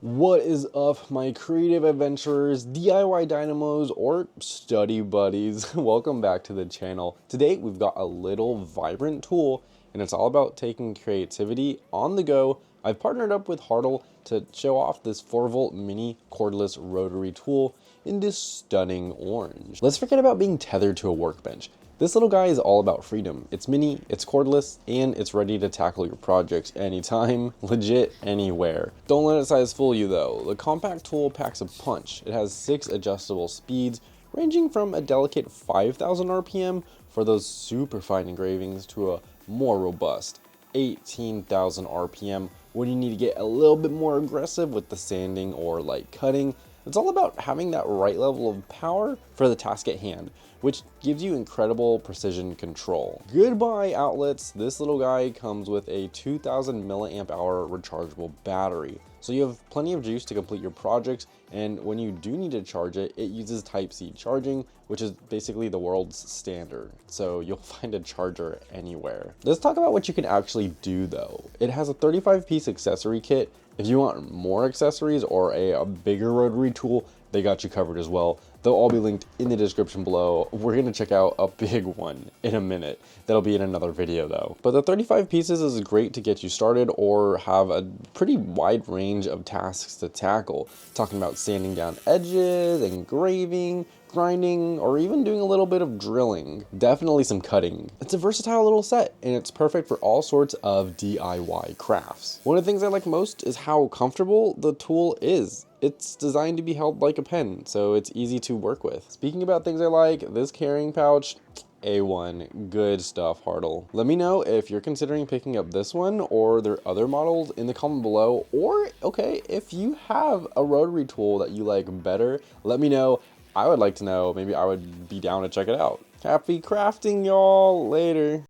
What is up, my creative adventurers, DIY dynamos, or study buddies? Welcome back to the channel. Today we've got a little vibrant tool, and it's all about taking creativity on the go. I've partnered up with HARDELL to show off this 4-volt mini cordless rotary tool in this stunning orange. Let's forget about being tethered to a workbench. This little guy is all about freedom. It's mini, it's cordless, and it's ready to tackle your projects anytime, legit anywhere. Don't let its size fool you though. The compact tool packs a punch. It has 6 adjustable speeds, ranging from a delicate 5,000 RPM for those super fine engravings to a more robust 18,000 RPM when you need to get a little bit more aggressive with the sanding or light cutting. It's all about having that right level of power for the task at hand, which gives you incredible precision control. Goodbye outlets. This little guy comes with a 2000 milliamp hour rechargeable battery. So you have plenty of juice to complete your projects, and when you do need to charge it, it uses Type-C charging, which is basically the world's standard. So you'll find a charger anywhere. Let's talk about what you can actually do though. It has a 35-piece accessory kit. If you want more accessories or a bigger rotary tool, they got you covered as well. They'll all be linked in the description below. We're gonna check out a big one in a minute. That'll be in another video though. But the 35 pieces is great to get you started or have a pretty wide range of tasks to tackle. Talking about sanding down edges, engraving, grinding, or even doing a little bit of drilling. Definitely some cutting. It's a versatile little set, and it's perfect for all sorts of DIY crafts. One of the things I like most is how comfortable the tool is. It's designed to be held like a pen, so it's easy to work with. Speaking about things I like, this carrying pouch, A1, good stuff, HARDELL. Let me know if you're considering picking up this one or their other models in the comment below, or okay, if you have a rotary tool that you like better, let me know. I would like to know, maybe I would be down to check it out. Happy crafting, y'all. Later.